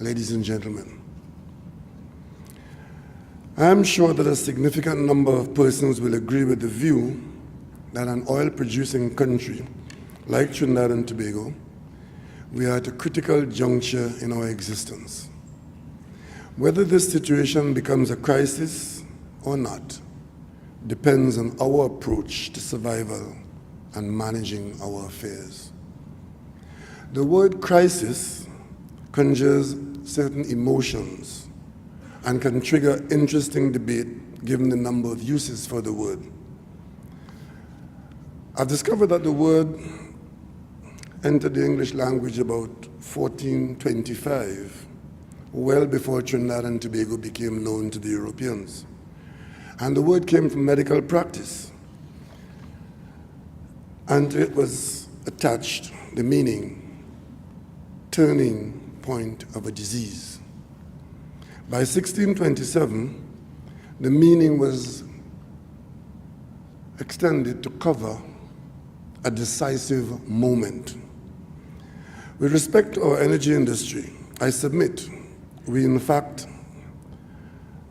ladies and gentlemen. I am sure that a significant number of persons will agree with the view that an oil-producing country like Trinidad and Tobago, we are at a critical juncture in our existence. Whether this situation becomes a crisis or not depends on our approach to survival and managing our affairs. The word crisis conjures certain emotions and can trigger interesting debate given the number of uses for the word. I've discovered that the word entered the English language about 1425, well before Trinidad and Tobago became known to the Europeans. And the word came from medical practice. And it was attached the meaning, turning point of a disease. By 1627, the meaning was extended to cover a decisive moment. With respect to our energy industry, I submit we in fact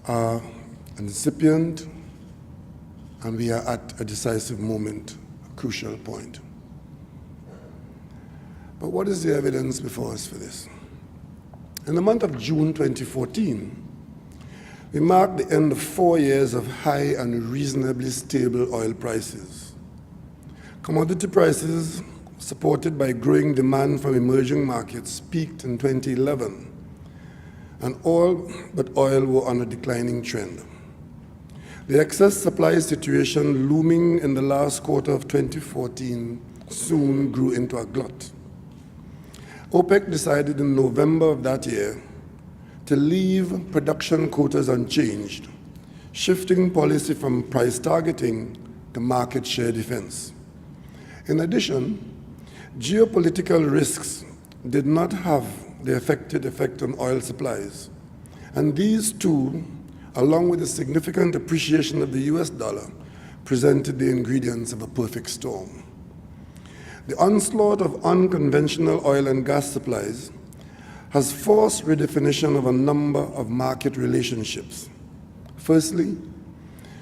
are an incipient and we are at a decisive moment, a crucial point. But what is the evidence before us for this? In the month of June 2014, we marked the end of 4 years of high and reasonably stable oil prices. Commodity prices, supported by growing demand from emerging markets, peaked in 2011, and all but oil were on a declining trend. The excess supply situation looming in the last quarter of 2014 soon grew into a glut. OPEC decided in November of that year to leave production quotas unchanged, shifting policy from price targeting to market share defense. In addition, geopolitical risks did not have the expected effect on oil supplies, and these two, along with the significant appreciation of the US dollar, presented the ingredients of a perfect storm. The onslaught of unconventional oil and gas supplies has forced redefinition of a number of market relationships. Firstly,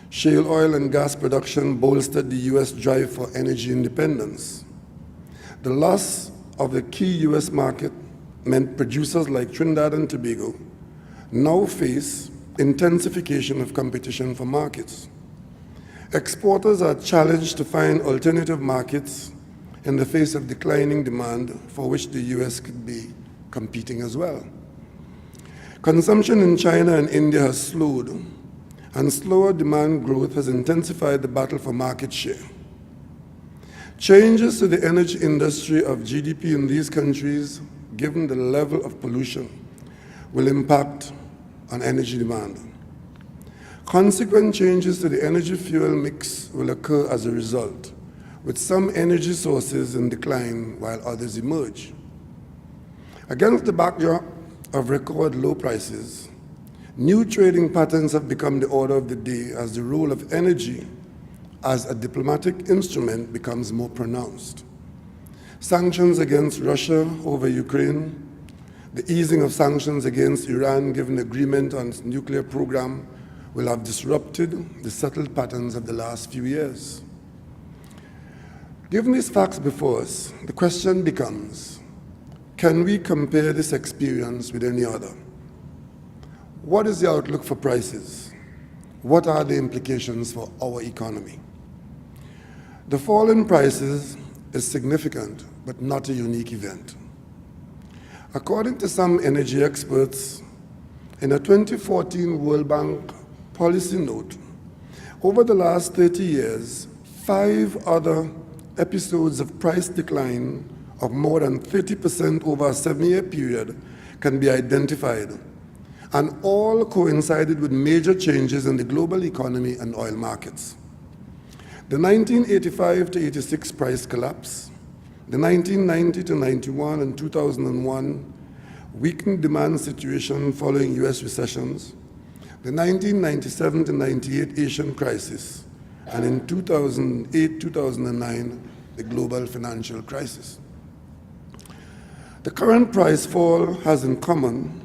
shale oil and gas production bolstered the US drive for energy independence. The loss of the key US market meant producers like Trinidad and Tobago now face intensification of competition for markets. Exporters are challenged to find alternative markets in the face of declining demand for which the US could be competing as well. Consumption in China and India has slowed, and slower demand growth has intensified the battle for market share. Changes to the energy industry of GDP in these countries, given the level of pollution, will impact on energy demand. Consequent changes to the energy fuel mix will occur as a result, with some energy sources in decline while others emerge. Against the backdrop of record low prices, new trading patterns have become the order of the day as the role of energy as a diplomatic instrument becomes more pronounced. Sanctions against Russia over Ukraine, the easing of sanctions against Iran given agreement on its nuclear program will have disrupted the settled patterns of the last few years. Given these facts before us, the question becomes, can we compare this experience with any other? What is the outlook for prices? What are the implications for our economy? The fall in prices is significant, but not a unique event. According to some energy experts, in a 2014 World Bank policy note, over the last 30 years, 5 other episodes of price decline of more than 30% over a 7-year period can be identified, and all coincided with major changes in the global economy and oil markets. The 1985 to 86 price collapse, the 1990 to 91 and 2001 weakened demand situation following US recessions, the 1997 to 98 Asian crisis, and in 2008-2009, the global financial crisis. The current price fall has in common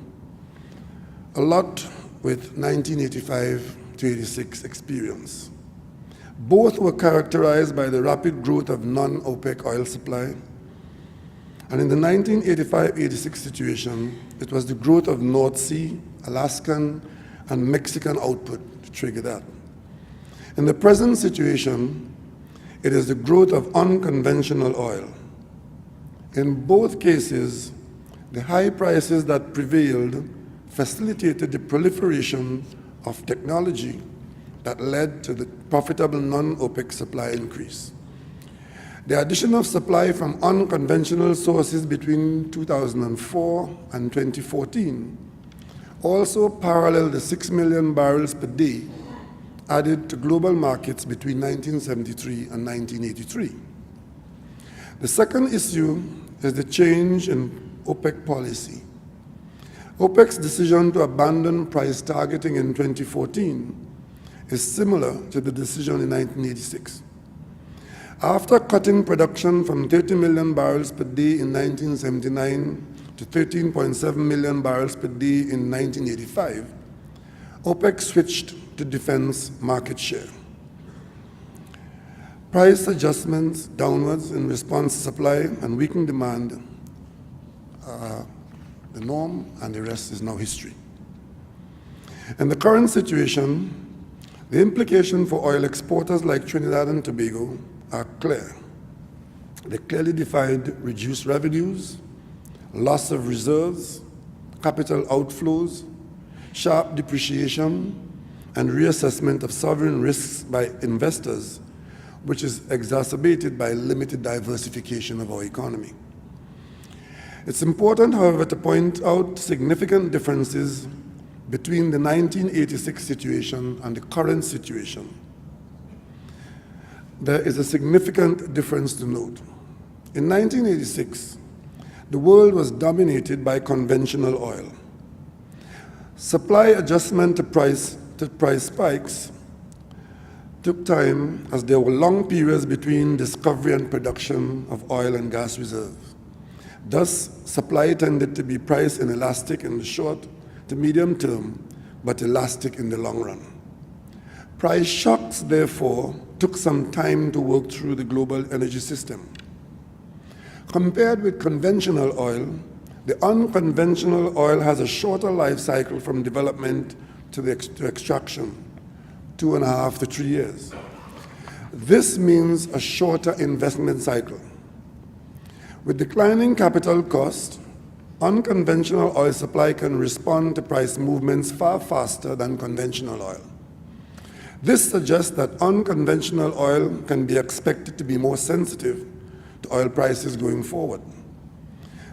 a lot with 1985 to 86 experience. Both were characterized by the rapid growth of non-OPEC oil supply. And in the 1985-86 situation, it was the growth of North Sea, Alaskan, and Mexican output to trigger that. In the present situation, it is the growth of unconventional oil. In both cases, the high prices that prevailed facilitated the proliferation of technology that led to the profitable non-OPEC supply increase. The addition of supply from unconventional sources between 2004 and 2014 also paralleled the 6 million barrels per day added to global markets between 1973 and 1983. The second issue is the change in OPEC policy. OPEC's decision to abandon price targeting in 2014 is similar to the decision in 1986. After cutting production from 30 million barrels per day in 1979 to 13.7 million barrels per day in 1985, OPEC switched to defense market share. Price adjustments downwards in response to supply and weakened demand are the norm, and the rest is now history. In the current situation, the implication for oil exporters like Trinidad and Tobago are clear. They clearly defined reduced revenues, loss of reserves, capital outflows, sharp depreciation, and reassessment of sovereign risks by investors, which is exacerbated by limited diversification of our economy. It's important, however, to point out significant differences between the 1986 situation and the current situation. There is a significant difference to note. In 1986, the world was dominated by conventional oil. Supply adjustment to price spikes took time, as there were long periods between discovery and production of oil and gas reserves. Thus, supply tended to be price inelastic in the short to medium term, but elastic in the long run. Price shocks, therefore, took some time to work through the global energy system. Compared with conventional oil, the unconventional oil has a shorter life cycle from development to extraction, 2.5 to 3 years. This means a shorter investment cycle. With declining capital cost, unconventional oil supply can respond to price movements far faster than conventional oil. This suggests that unconventional oil can be expected to be more sensitive to oil prices going forward.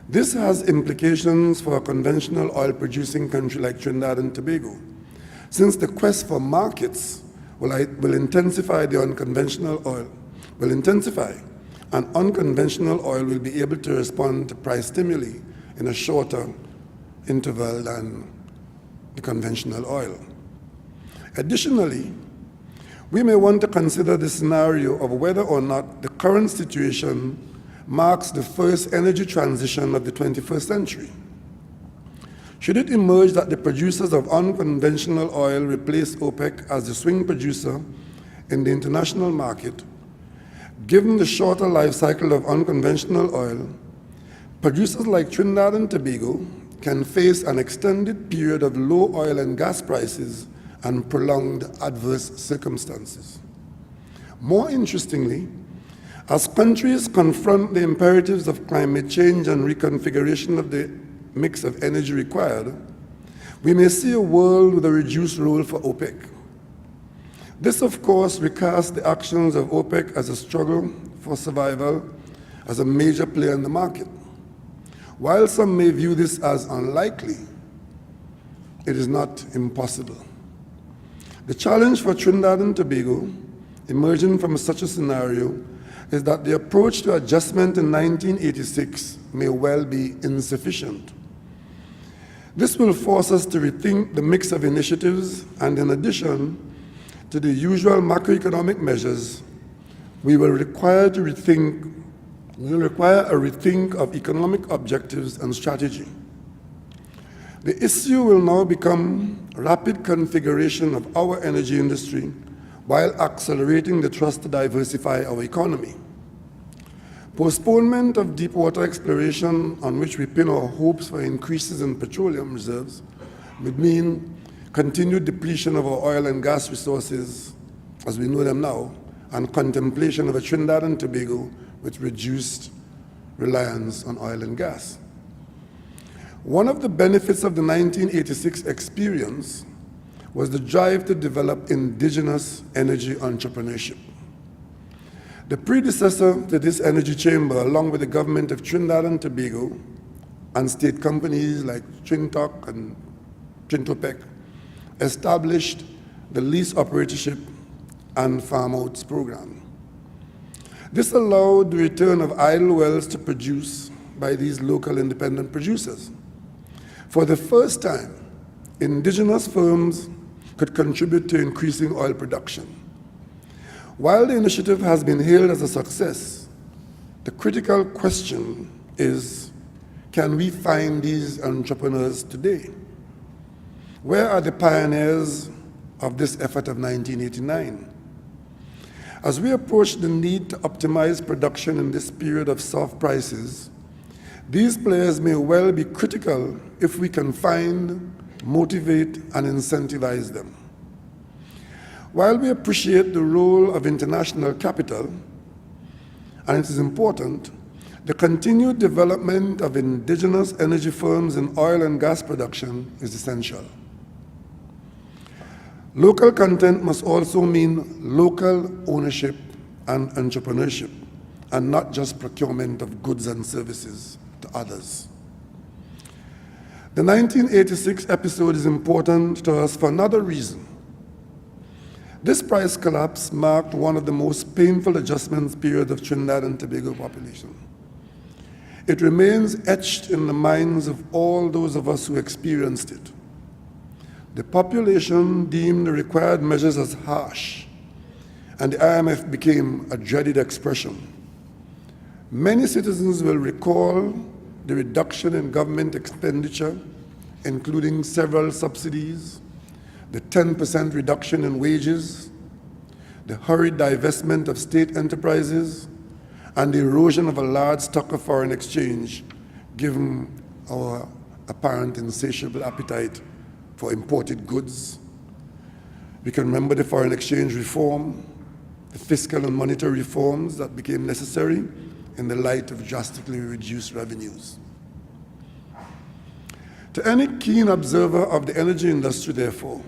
This has implications for a conventional oil-producing country like Trinidad and Tobago, since the quest for markets will intensify, and unconventional oil will be able to respond to price stimuli in a shorter interval than the conventional oil. Additionally, we may want to consider the scenario of whether or not the current situation marks the first energy transition of the 21st century. Should it emerge that the producers of unconventional oil replace OPEC as the swing producer in the international market, given the shorter life cycle of unconventional oil, producers like Trinidad and Tobago can face an extended period of low oil and gas prices and prolonged adverse circumstances. More interestingly, as countries confront the imperatives of climate change and reconfiguration of the mix of energy required, we may see a world with a reduced role for OPEC. This, of course, recasts the actions of OPEC as a struggle for survival as a major player in the market. While some may view this as unlikely, it is not impossible. The challenge for Trinidad and Tobago, emerging from such a scenario, is that the approach to adjustment in 1986 may well be insufficient. This will force us to rethink the mix of initiatives, and in addition to the usual macroeconomic measures, we will require a rethink of economic objectives and strategy. The issue will now become rapid configuration of our energy industry while accelerating the thrust to diversify our economy. Postponement of deep water exploration, on which we pin our hopes for increases in petroleum reserves, would mean continued depletion of our oil and gas resources as we know them now, and contemplation of a Trinidad and Tobago with reduced reliance on oil and gas. One of the benefits of the 1986 experience was the drive to develop indigenous energy entrepreneurship. The predecessor to this energy chamber, along with the government of Trinidad and Tobago and state companies like Trintoc and Trintopec, established the lease operatorship and farm-outs program. This allowed the return of idle wells to produce by these local independent producers. For the first time, indigenous firms could contribute to increasing oil production. While the initiative has been hailed as a success, the critical question is, can we find these entrepreneurs today? Where are the pioneers of this effort of 1989? As we approach the need to optimize production in this period of soft prices, these players may well be critical if we can find, motivate, and incentivize them. While we appreciate the role of international capital, and it is important, the continued development of indigenous energy firms in oil and gas production is essential. Local content must also mean local ownership and entrepreneurship, and not just procurement of goods and services to others. The 1986 episode is important to us for another reason. This price collapse marked one of the most painful adjustments period of Trinidad and Tobago population. It remains etched in the minds of all those of us who experienced it. The population deemed the required measures as harsh, and the IMF became a dreaded expression. Many citizens will recall the reduction in government expenditure, including several subsidies, the 10% reduction in wages, the hurried divestment of state enterprises, and the erosion of a large stock of foreign exchange, given our apparent insatiable appetite for imported goods. We can remember the foreign exchange reform, the fiscal and monetary reforms that became necessary in the light of drastically reduced revenues. To any keen observer of the energy industry, therefore,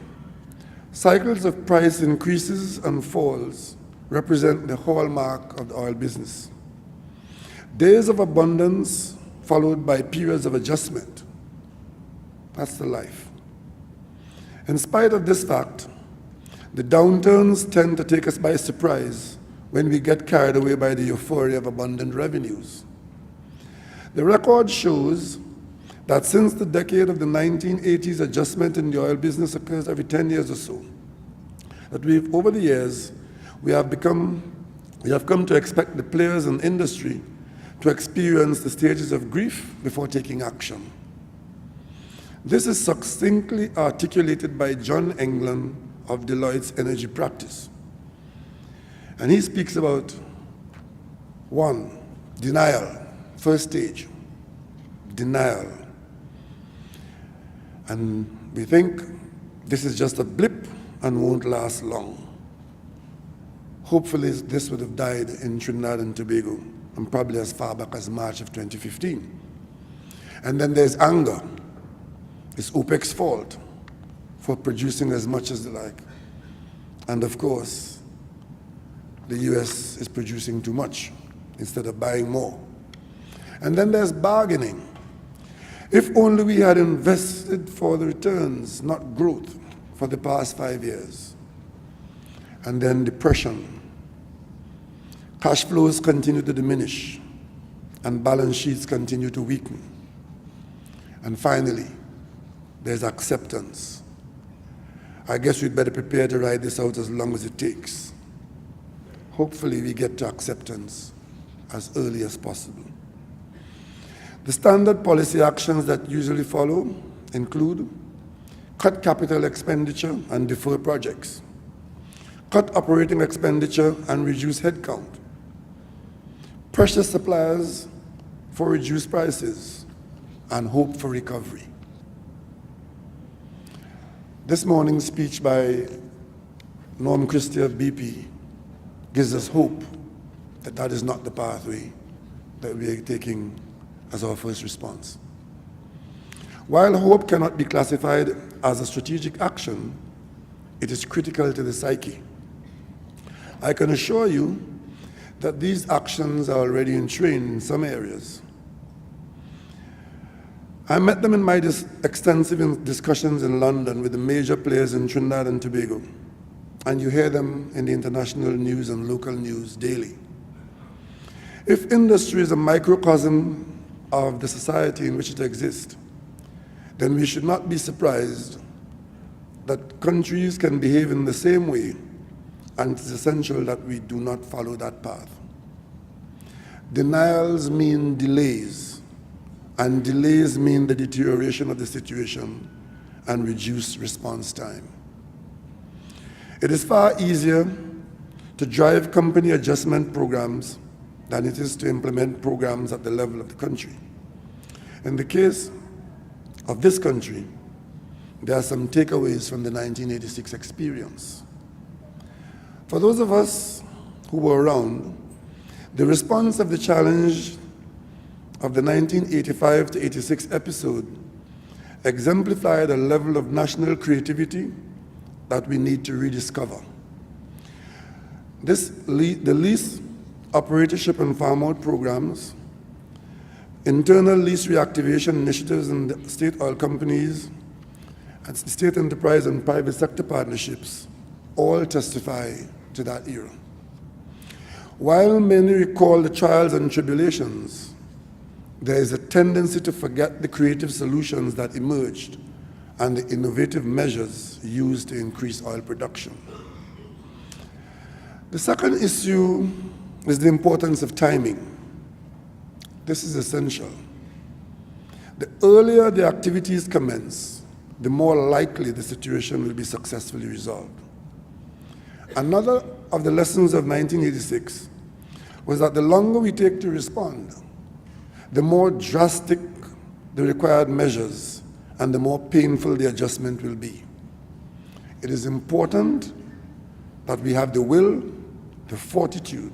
cycles of price increases and falls represent the hallmark of the oil business. Days of abundance followed by periods of adjustment. That's the life. In spite of this fact, the downturns tend to take us by surprise when we get carried away by the euphoria of abundant revenues. The record shows that since the decade of the 1980s, adjustment in the oil business occurs every 10 years or so, that over the years, we have come to expect the players in industry to experience the stages of grief before taking action. This is succinctly articulated by John England of Deloitte's energy practice. And he speaks about 1, denial, first stage, denial. And we think this is just a blip and won't last long. Hopefully this would have died in Trinidad and Tobago, and probably as far back as March of 2015. And then there's anger. It's OPEC's fault for producing as much as they like. And of course, the US is producing too much instead of buying more. And then there's bargaining. If only we had invested for the returns, not growth, for the past 5 years. And then depression. Cash flows continue to diminish, and balance sheets continue to weaken. And finally, there's acceptance. I guess we'd better prepare to ride this out as long as it takes. Hopefully we get to acceptance as early as possible. The standard policy actions that usually follow include cut capital expenditure and defer projects, cut operating expenditure and reduce headcount, pressure suppliers for reduced prices, and hope for recovery. This morning's speech by Norm Christie of BP gives us hope that that is not the pathway that we are taking as our first response. While hope cannot be classified as a strategic action, it is critical to the psyche. I can assure you that these actions are already entrained in some areas. I met them in my extensive discussions in London with the major players in Trinidad and Tobago, and you hear them in the international news and local news daily. If industry is a microcosm of the society in which it exists, then we should not be surprised that countries can behave in the same way, and it is essential that we do not follow that path. Denials mean delays, and delays mean the deterioration of the situation and reduced response time. It is far easier to drive company adjustment programs than it is to implement programs at the level of the country. In the case of this country, there are some takeaways from the 1986 experience. For those of us who were around, the response of the challenge of the 1985 to 86 episode exemplified a level of national creativity that we need to rediscover. The lease, operatorship and farm-out programs, internal lease reactivation initiatives in the state oil companies, and state enterprise and private sector partnerships all testify to that era. While many recall the trials and tribulations, there is a tendency to forget the creative solutions that emerged and the innovative measures used to increase oil production. The second issue is the importance of timing. This is essential. The earlier the activities commence, the more likely the situation will be successfully resolved. Another of the lessons of 1986 was that the longer we take to respond, the more drastic the required measures and the more painful the adjustment will be. It is important that we have the will, the fortitude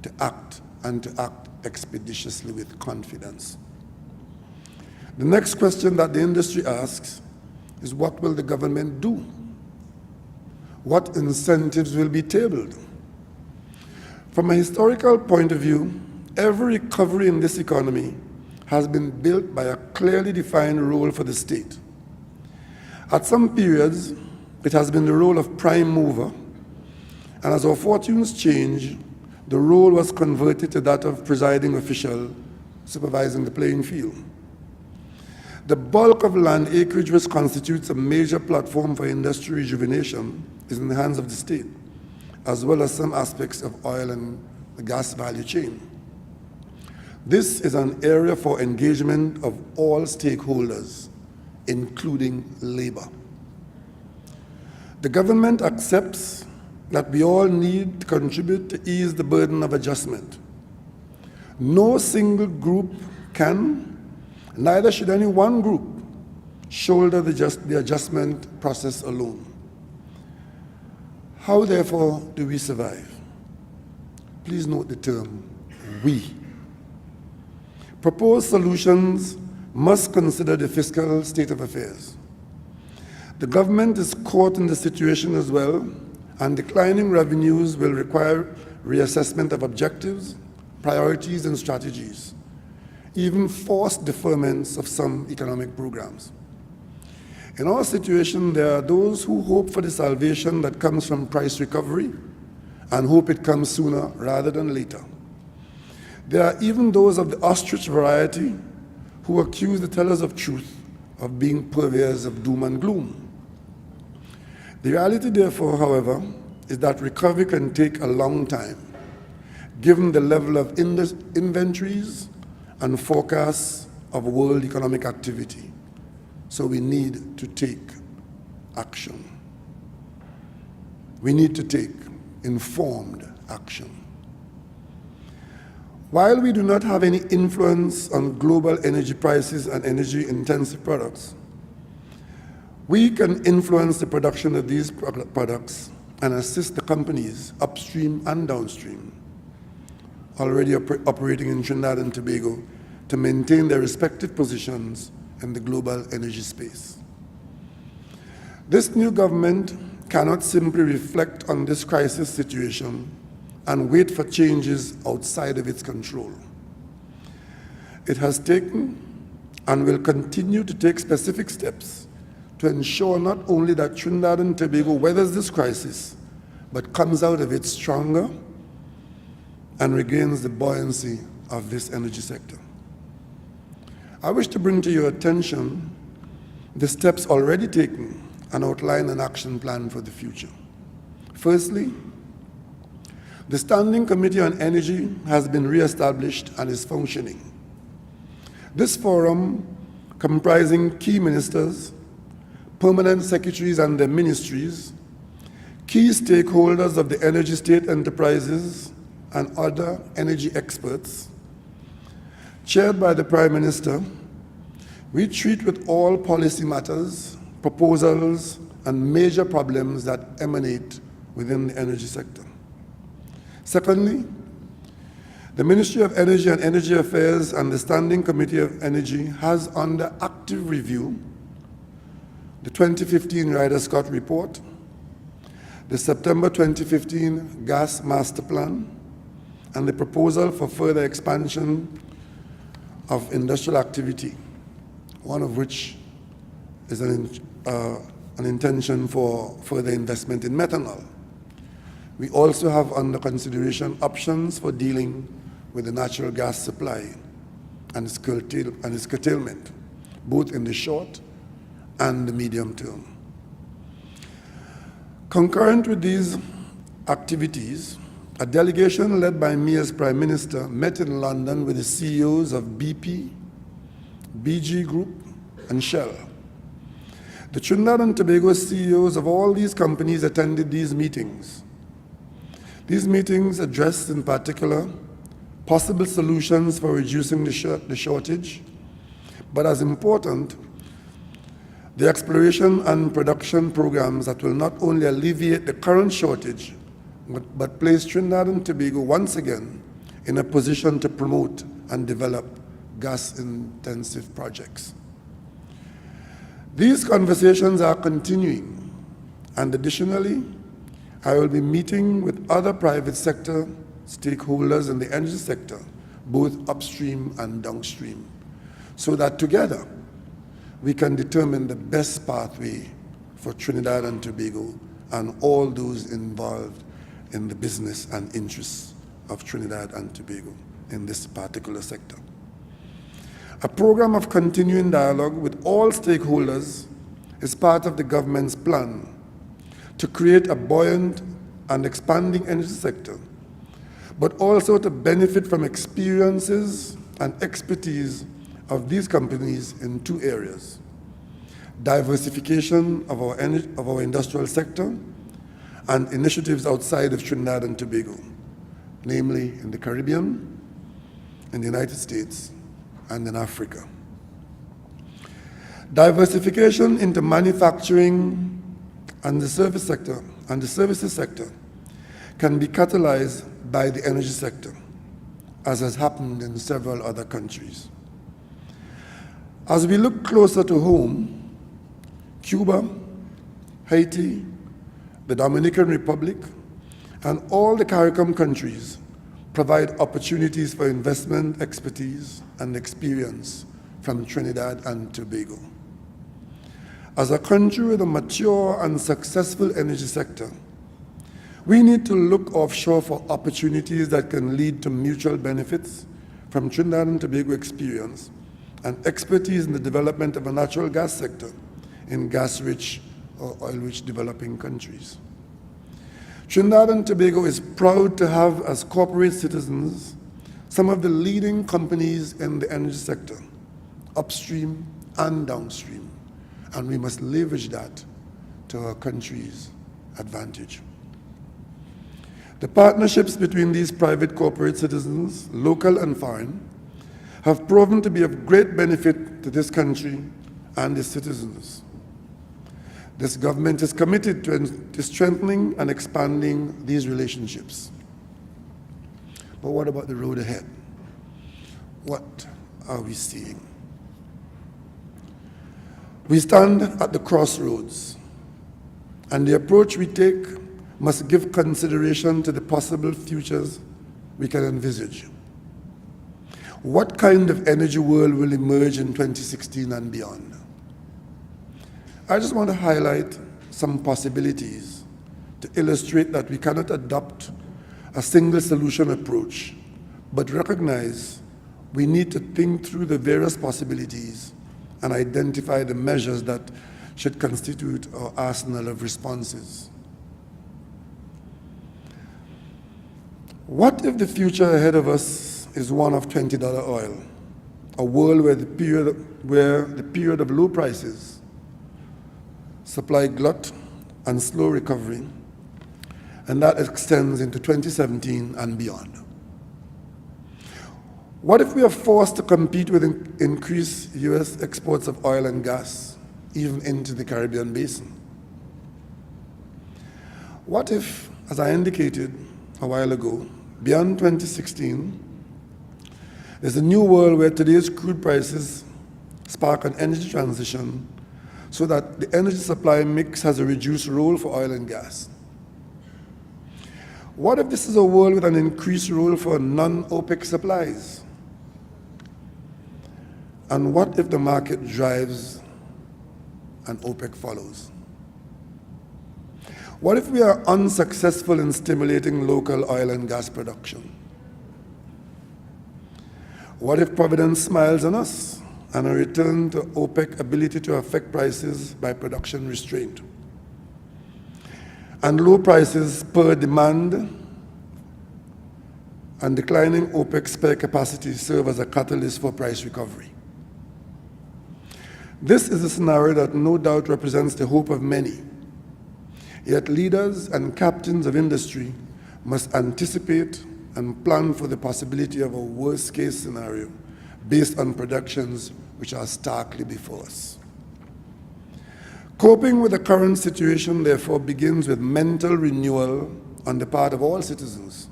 to act and to act expeditiously with confidence. The next question that the industry asks is, what will the government do? What incentives will be tabled? From a historical point of view, every recovery in this economy has been built by a clearly defined role for the state. At some periods, it has been the role of prime mover, and as our fortunes change, the role was converted to that of presiding official supervising the playing field. The bulk of land acreage, which constitutes a major platform for industry rejuvenation, is in the hands of the state, as well as some aspects of oil and the gas value chain. This is an area for engagement of all stakeholders, including labor. The government accepts that we all need to contribute to ease the burden of adjustment. No single group can, neither should any one group, shoulder the adjustment process alone. How, therefore, do we survive? Please note the term, we. Proposed solutions must consider the fiscal state of affairs. The government is caught in the situation as well, and declining revenues will require reassessment of objectives, priorities, and strategies, even forced deferments of some economic programs. In our situation, there are those who hope for the salvation that comes from price recovery and hope it comes sooner rather than later. There are even those of the ostrich variety who accuse the tellers of truth of being purveyors of doom and gloom. The reality, therefore, however, is that recovery can take a long time, given the level of inventories and forecasts of world economic activity. So we need to take action. We need to take informed action. While we do not have any influence on global energy prices and energy-intensive products, we can influence the production of these products and assist the companies upstream and downstream already operating in Trinidad and Tobago to maintain their respective positions in the global energy space. This new government cannot simply reflect on this crisis situation and wait for changes outside of its control. It has taken and will continue to take specific steps to ensure not only that Trinidad and Tobago weathers this crisis, but comes out of it stronger and regains the buoyancy of this energy sector. I wish to bring to your attention the steps already taken and outline an action plan for the future. Firstly, the Standing Committee on Energy has been re-established and is functioning. This forum, comprising key ministers, permanent secretaries and their ministries, key stakeholders of the energy state enterprises and other energy experts, chaired by the Prime Minister, we treat with all policy matters, proposals, and major problems that emanate within the energy sector. Secondly, the Ministry of Energy and Energy Affairs and the Standing Committee of Energy has under active review the 2015 Ryder-Scott Report, the September 2015 Gas Master Plan, and the proposal for further expansion of industrial activity, one of which is an intention for further investment in methanol. We also have under consideration options for dealing with the natural gas supply and its curtailment, both in the short and the medium term. Concurrent with these activities, a delegation led by me as Prime Minister met in London with the CEOs of BP, BG Group, and Shell. The Trinidad and Tobago CEOs of all these companies attended these meetings. These meetings addressed in particular possible solutions for reducing the shortage, but as important, the exploration and production programs that will not only alleviate the current shortage, but place Trinidad and Tobago once again in a position to promote and develop gas-intensive projects. These conversations are continuing, and additionally, I will be meeting with other private sector stakeholders in the energy sector, both upstream and downstream, so that together we can determine the best pathway for Trinidad and Tobago and all those involved in the business and interests of Trinidad and Tobago in this particular sector. A program of continuing dialogue with all stakeholders is part of the government's plan to create a buoyant and expanding energy sector, but also to benefit from experiences and expertise of these companies in two areas: diversification of our industrial sector and initiatives outside of Trinidad and Tobago, namely in the Caribbean, in the United States, and in Africa. Diversification into manufacturing and the services sector can be catalyzed by the energy sector, as has happened in several other countries. As we look closer to home, Cuba, Haiti, the Dominican Republic, and all the CARICOM countries provide opportunities for investment, expertise, and experience from Trinidad and Tobago. As a country with a mature and successful energy sector, we need to look offshore for opportunities that can lead to mutual benefits from Trinidad and Tobago experience and expertise in the development of a natural gas sector in gas-rich or oil-rich developing countries. Trinidad and Tobago is proud to have as corporate citizens some of the leading companies in the energy sector, upstream and downstream, and we must leverage that to our country's advantage. The partnerships between these private corporate citizens, local and foreign, have proven to be of great benefit to this country and its citizens. This government is committed to strengthening and expanding these relationships. But what about the road ahead? What are we seeing? We stand at the crossroads, and the approach we take must give consideration to the possible futures we can envisage. What kind of energy world will emerge in 2016 and beyond? I just want to highlight some possibilities to illustrate that we cannot adopt a single solution approach, but recognize we need to think through the various possibilities and identify the measures that should constitute our arsenal of responses. What if the future ahead of us is one of $20 oil, a world where the period of low prices, supply glut, and slow recovery, and that extends into 2017 and beyond? What if we are forced to compete with increased U.S. exports of oil and gas, even into the Caribbean basin? What if, as I indicated a while ago, beyond 2016, there's a new world where today's crude prices spark an energy transition so that the energy supply mix has a reduced role for oil and gas? What if this is a world with an increased role for non-OPEC supplies? And what if the market drives and OPEC follows? What if we are unsuccessful in stimulating local oil and gas production? What if Providence smiles on us and a return to OPEC ability to affect prices by production restraint? And low prices per demand and declining OPEC spare capacity serve as a catalyst for price recovery. This is a scenario that no doubt represents the hope of many. Yet leaders and captains of industry must anticipate and plan for the possibility of a worst-case scenario based on projections which are starkly before us. Coping with the current situation, therefore, begins with mental renewal on the part of all citizens.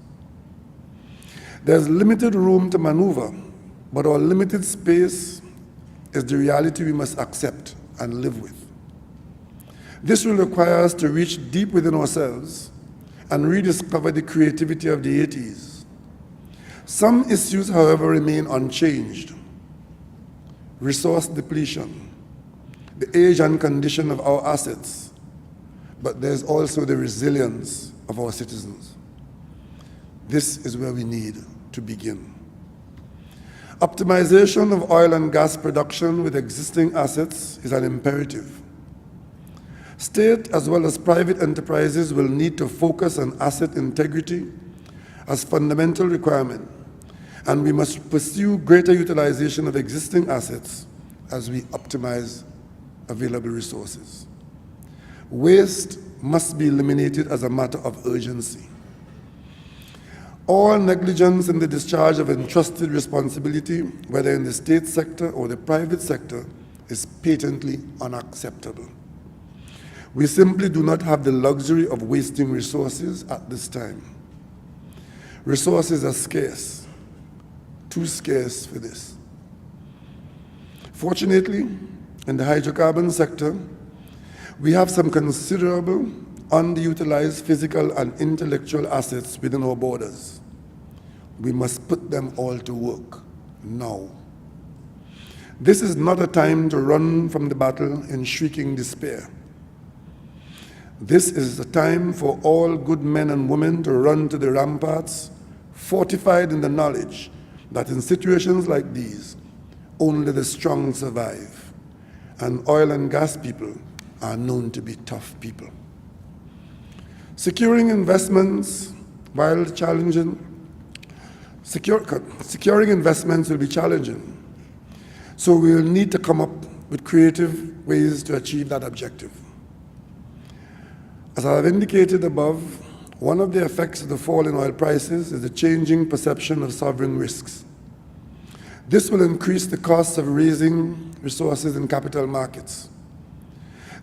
There's limited room to maneuver, but our limited space is the reality we must accept and live with. This will require us to reach deep within ourselves and rediscover the creativity of the 80s. Some issues, however, remain unchanged. Resource depletion, the age and condition of our assets, but there's also the resilience of our citizens. This is where we need to begin. Optimization of oil and gas production with existing assets is an imperative. State as well as private enterprises will need to focus on asset integrity as fundamental requirement, and we must pursue greater utilization of existing assets as we optimize available resources. Waste must be eliminated as a matter of urgency. All negligence in the discharge of entrusted responsibility, whether in the state sector or the private sector, is patently unacceptable. We simply do not have the luxury of wasting resources at this time. Resources are scarce, too scarce for this. Fortunately, in the hydrocarbon sector, we have some considerable underutilized physical and intellectual assets within our borders. We must put them all to work now. This is not a time to run from the battle in shrieking despair. This is a time for all good men and women to run to the ramparts, fortified in the knowledge that in situations like these, only the strong survive, and oil and gas people are known to be tough people. Securing investments, while challenging, securing investments will be challenging. So we will need to come up with creative ways to achieve that objective. As I have indicated above, one of the effects of the fall in oil prices is the changing perception of sovereign risks. This will increase the costs of raising resources in capital markets.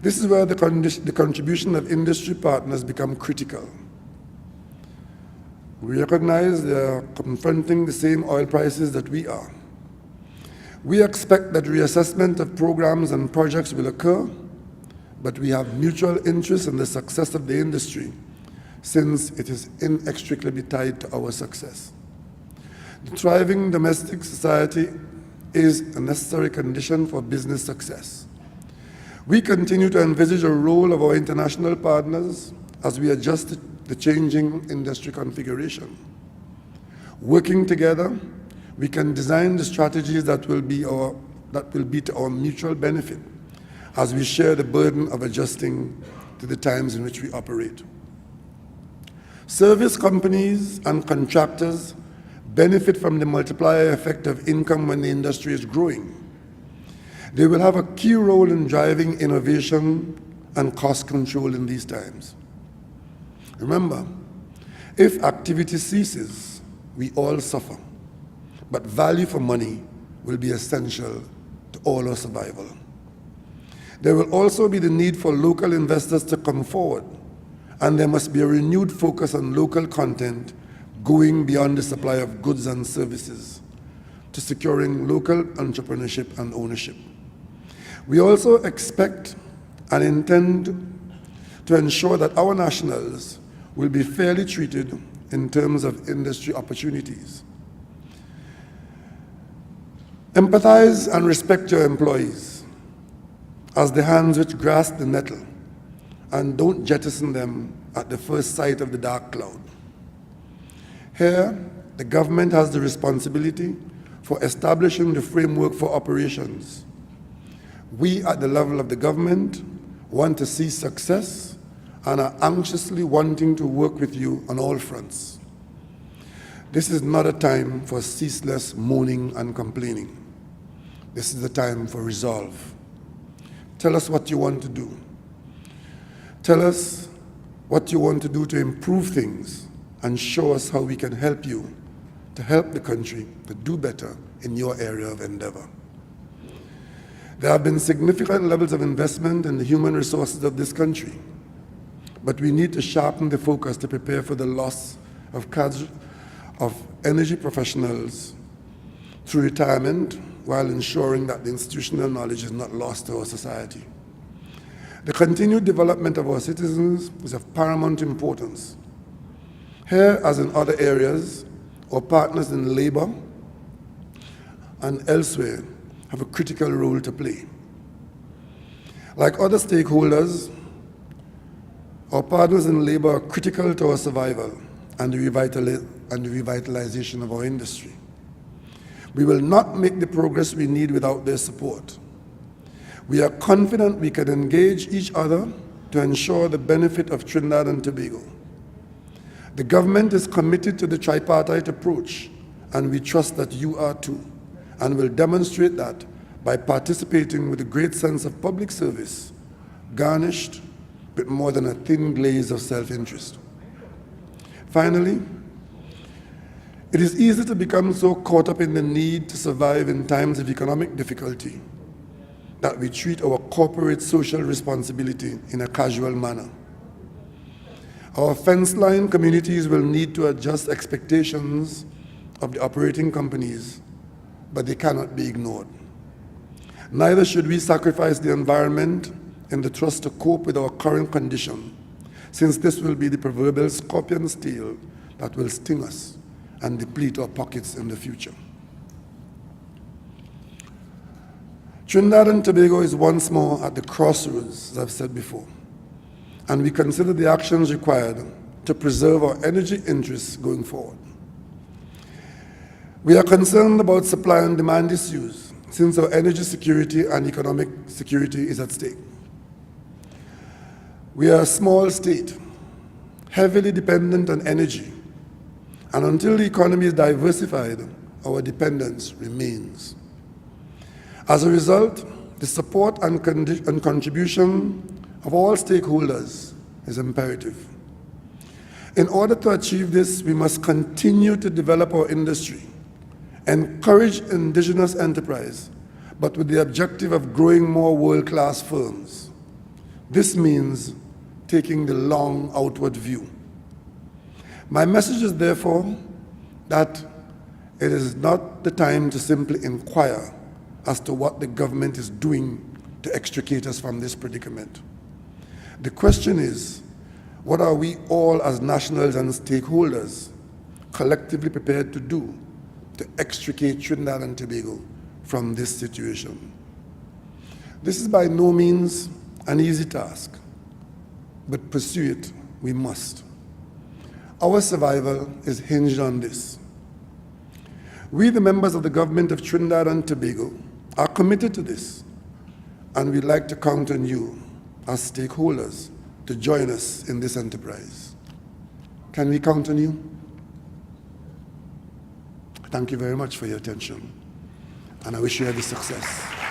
This is where the contribution of industry partners become critical. We recognize they are confronting the same oil prices that we are. We expect that reassessment of programs and projects will occur, but we have mutual interest in the success of the industry, since it is inextricably tied to our success. The thriving domestic society is a necessary condition for business success. We continue to envisage a role of our international partners as we adjust the changing industry configuration. Working together, we can design the strategies that will be to our mutual benefit as we share the burden of adjusting to the times in which we operate. Service companies and contractors benefit from the multiplier effect of income when the industry is growing. They will have a key role in driving innovation and cost control in these times. Remember, if activity ceases, we all suffer, but value for money will be essential to all our survival. There will also be the need for local investors to come forward, and there must be a renewed focus on local content going beyond the supply of goods and services to securing local entrepreneurship and ownership. We also expect and intend to ensure that our nationals will be fairly treated in terms of industry opportunities. Empathize and respect your employees as the hands which grasp the nettle, and don't jettison them at the first sight of the dark cloud. Here, the government has the responsibility for establishing the framework for operations. We at the level of the government want to see success and are anxiously wanting to work with you on all fronts. This is not a time for ceaseless moaning and complaining. This is the time for resolve. Tell us what you want to do. Tell us what you want to do to improve things, and show us how we can help you to help the country to do better in your area of endeavor. There have been significant levels of investment in the human resources of this country, but we need to sharpen the focus to prepare for the loss of energy professionals through retirement, while ensuring that the institutional knowledge is not lost to our society. The continued development of our citizens is of paramount importance. Here, as in other areas, our partners in labor and elsewhere have a critical role to play. Like other stakeholders, our partners in labor are critical to our survival and the revitalization of our industry. We will not make the progress we need without their support. We are confident we can engage each other to ensure the benefit of Trinidad and Tobago. The government is committed to the tripartite approach, and we trust that you are too, and will demonstrate that by participating with a great sense of public service, garnished with more than a thin glaze of self-interest. Finally, it is easy to become so caught up in the need to survive in times of economic difficulty that we treat our corporate social responsibility in a casual manner. Our fence-line communities will need to adjust expectations of the operating companies, but they cannot be ignored. Neither should we sacrifice the environment in the trust to cope with our current condition, since this will be the proverbial scorpion's tail that will sting us and deplete our pockets in the future. Trinidad and Tobago is once more at the crossroads, as I've said before, and we consider the actions required to preserve our energy interests going forward. We are concerned about supply and demand issues, since our energy security and economic security is at stake. We are a small state, heavily dependent on energy, and until the economy is diversified, our dependence remains. As a result, the support and contribution of all stakeholders is imperative. In order to achieve this, we must continue to develop our industry, encourage indigenous enterprise, but with the objective of growing more world-class firms. This means taking the long outward view. My message is therefore that it is not the time to simply inquire as to what the government is doing to extricate us from this predicament. The question is, what are we all as nationals and stakeholders collectively prepared to do to extricate Trinidad and Tobago from this situation? This is by no means an easy task, but pursue it we must. Our survival is hinged on this. We, the members of the government of Trinidad and Tobago, are committed to this, and we'd like to count on you as stakeholders to join us in this enterprise. Can we count on you? Thank you very much for your attention, and I wish you every success.